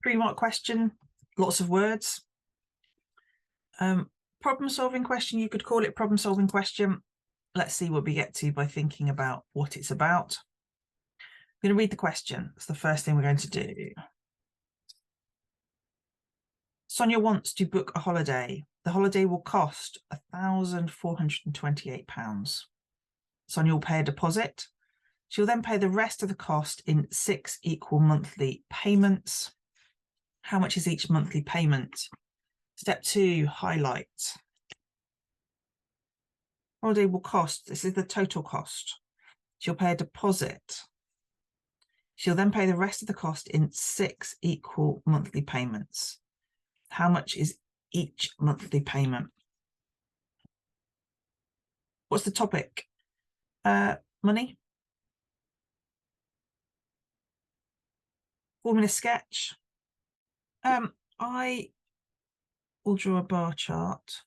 3-mark question, lots of words. Problem solving question, you could call it problem solving question. Let's see what we get to by thinking about what it's about. I'm going to read the question. It's the first thing we're going to do. Sonia wants to book a holiday. The holiday will cost £1,428. Sonia will pay a deposit. She'll then pay the rest of the cost in 6 equal monthly payments. How much is each monthly payment? Step 2, highlight. Holiday will cost, this is the total cost. She'll pay a deposit. She'll then pay the rest of the cost in 6 equal monthly payments. How much is each monthly payment? What's the topic? Money. Formula sketch. I will draw a bar chart.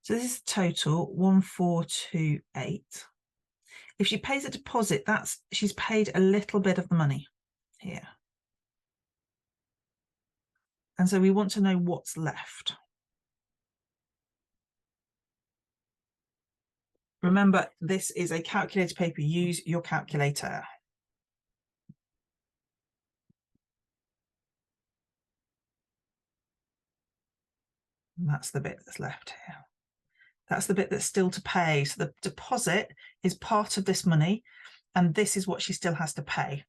So this is the total, 1428. If she pays a deposit, she's paid a little bit of the money here. And so we want to know what's left. Remember, this is a calculator paper. Use your calculator. And that's the bit that's left here. That's the bit that's still to pay. So the deposit is part of this money, and this is what she still has to pay.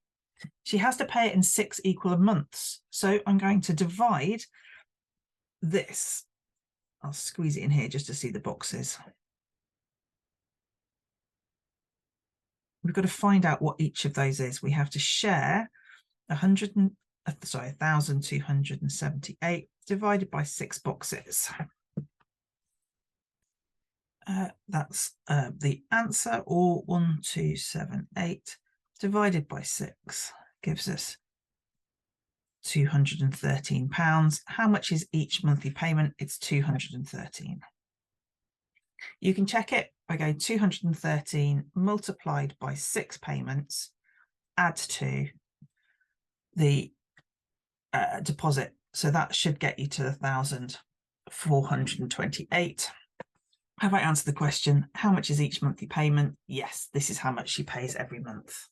She has to pay it in 6 equal months. So I'm going to divide this. I'll squeeze it in here just to see the boxes. We've got to find out what each of those is. We have to share 1,278 divided by 6 boxes. That's the answer, or 1,278 divided by 6 gives us £213. How much is each monthly payment? It's 213. You can check it by going 213 multiplied by 6 payments, add to the deposit. So that should get you to 1,428. Have I answered the question? How much is each monthly payment? Yes, this is how much she pays every month.